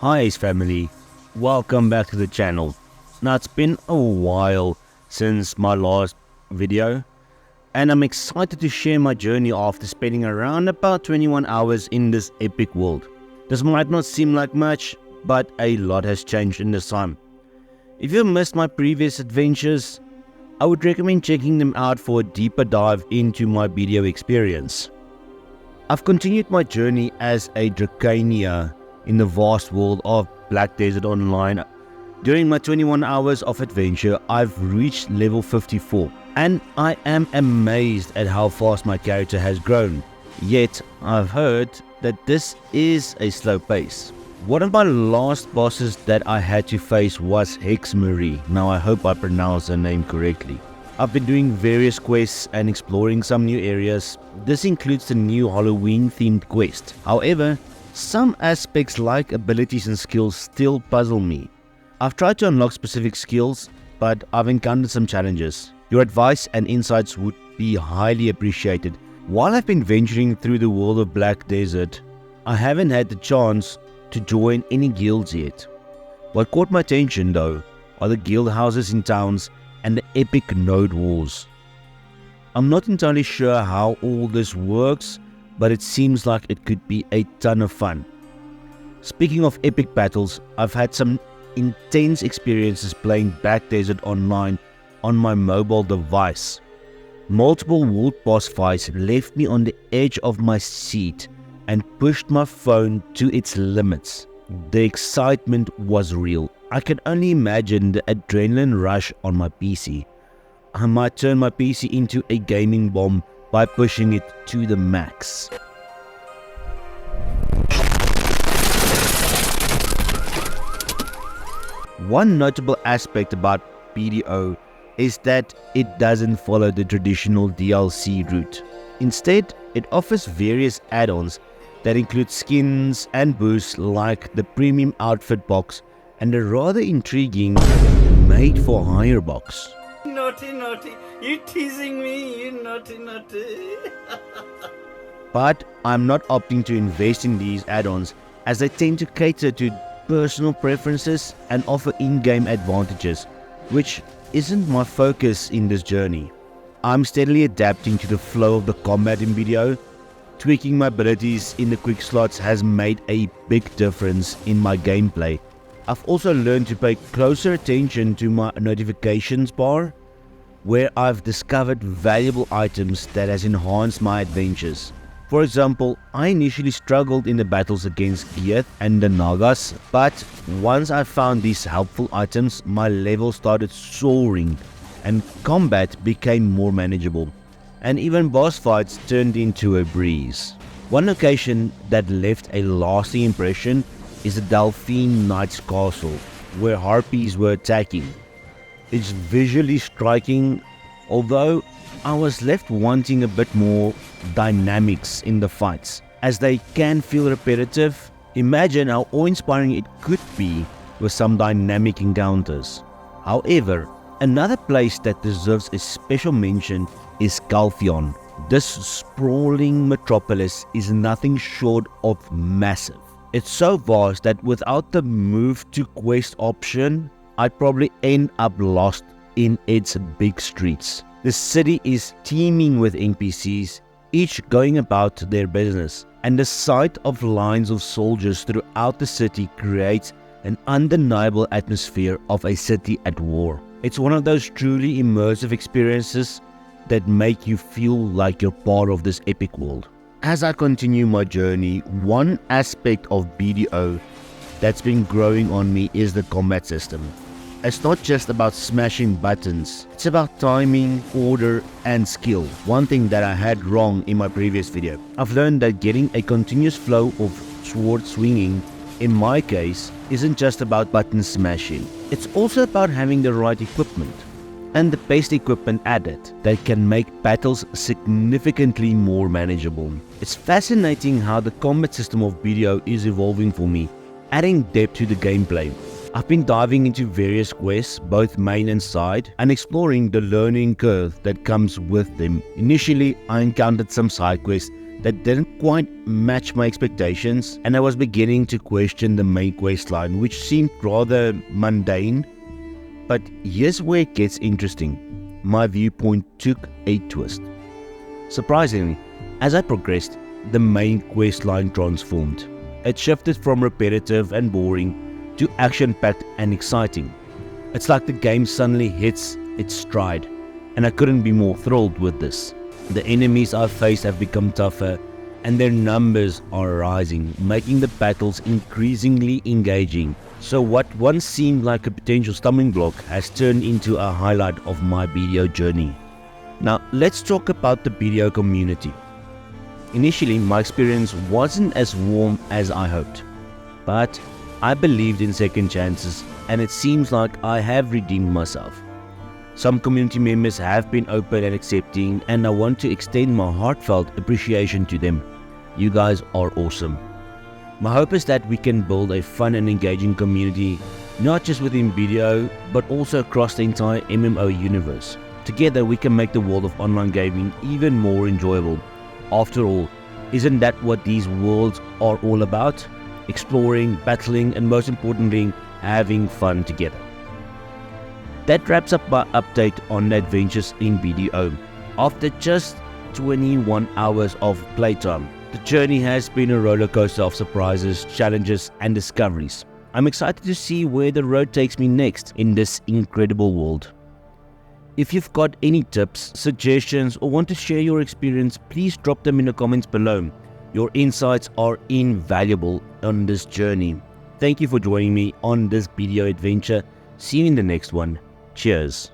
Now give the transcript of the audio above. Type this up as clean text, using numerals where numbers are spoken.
Hi Ace family, welcome back to the channel. Now it's been a while since my last video and I'm excited to share my journey after spending around about 21 hours in this epic world. This might not seem like much, but a lot has changed in this time. If you missed my previous adventures, I would recommend checking them out for a deeper dive into my BDO experience. I've continued my journey as a Drakania in the vast world of Black Desert Online. During my 21 hours of adventure, I've reached level 54 and I am amazed at how fast my character has grown. Yet, I've heard that this is a slow pace. One of my last bosses that I had to face was Hex Marie. Now I hope I pronounced her name correctly. I've been doing various quests and exploring some new areas. This includes the new Halloween themed quest. However, some aspects like abilities and skills still puzzle me. I've tried to unlock specific skills, but I've encountered some challenges. Your advice and insights would be highly appreciated. While I've been venturing through the world of Black Desert, I haven't had the chance to join any guilds yet. What caught my attention though are the guild houses in towns and the epic node wars. I'm not entirely sure how all this works, but it seems like it could be a ton of fun. Speaking of epic battles, I've had some intense experiences playing Black Desert Online on my mobile device. Multiple world boss fights left me on the edge of my seat and pushed my phone to its limits. The excitement was real. I can only imagine the adrenaline rush on my PC. I might turn my PC into a gaming bomb by pushing it to the max. One notable aspect about BDO is that it doesn't follow the traditional DLC route. Instead, it offers various add-ons that include skins and boosts like the premium outfit box and a rather intriguing made for hire box. Naughty, naughty, you teasing me, you naughty, naughty. But I'm not opting to invest in these add-ons as they tend to cater to personal preferences and offer in-game advantages, which isn't my focus in this journey. I'm steadily adapting to the flow of the combat in BDO. Tweaking my abilities in the quick slots has made a big difference in my gameplay. I've also learned to pay closer attention to my notifications bar, where I've discovered valuable items that has enhanced my adventures. For example, I initially struggled in the battles against Gieth and the Nagas, but once I found these helpful items, my level started soaring and combat became more manageable, and even boss fights turned into a breeze. One location that left a lasting impression is the Delphine Knight's Castle, where harpies were attacking. It's visually striking, although I was left wanting a bit more dynamics in the fights, as they can feel repetitive. Imagine how awe-inspiring it could be with some dynamic encounters. However, another place that deserves a special mention is Calphion. This sprawling metropolis is nothing short of massive. It's so vast that without the move to quest option, I'd probably end up lost in its big streets. The city is teeming with NPCs, each going about their business, and the sight of lines of soldiers throughout the city creates an undeniable atmosphere of a city at war. It's one of those truly immersive experiences that make you feel like you're part of this epic world. As I continue my journey, one aspect of BDO that's been growing on me is the combat system. It's not just about smashing buttons, it's about timing, order, and skill. One thing that I had wrong in my previous video. I've learned that getting a continuous flow of sword swinging, in my case, isn't just about button smashing. It's also about having the right equipment, and the best equipment added that can make battles significantly more manageable. It's fascinating how the combat system of BDO is evolving for me, adding depth to the gameplay. I've been diving into various quests, both main and side, and exploring the learning curve that comes with them. Initially, I encountered some side quests that didn't quite match my expectations, and I was beginning to question the main questline, which seemed rather mundane. But here's where it gets interesting. My viewpoint took a twist. Surprisingly, as I progressed, the main questline transformed. It shifted from repetitive and boring to action-packed and exciting. It's like the game suddenly hits its stride, and I couldn't be more thrilled with this. The enemies I faced have become tougher, and their numbers are rising, making the battles increasingly engaging. So what once seemed like a potential stumbling block has turned into a highlight of my BDO journey. Now let's talk about the BDO community. Initially, my experience wasn't as warm as I hoped, but I believed in second chances, and it seems like I have redeemed myself. Some community members have been open and accepting, and I want to extend my heartfelt appreciation to them. You guys are awesome. My hope is that we can build a fun and engaging community, not just within BDO, but also across the entire MMO universe. Together we can make the world of online gaming even more enjoyable. After all, isn't that what these worlds are all about? Exploring, battling, and most importantly, having fun together. That wraps up my update on adventures in BDO. After just 21 hours of playtime, the journey has been a roller coaster of surprises, challenges, and discoveries. I'm excited to see where the road takes me next in this incredible world. If you've got any tips, suggestions, or want to share your experience, please drop them in the comments below. Your insights are invaluable on this journey. Thank you for joining me on this BDO adventure. See you in the next one. Cheers.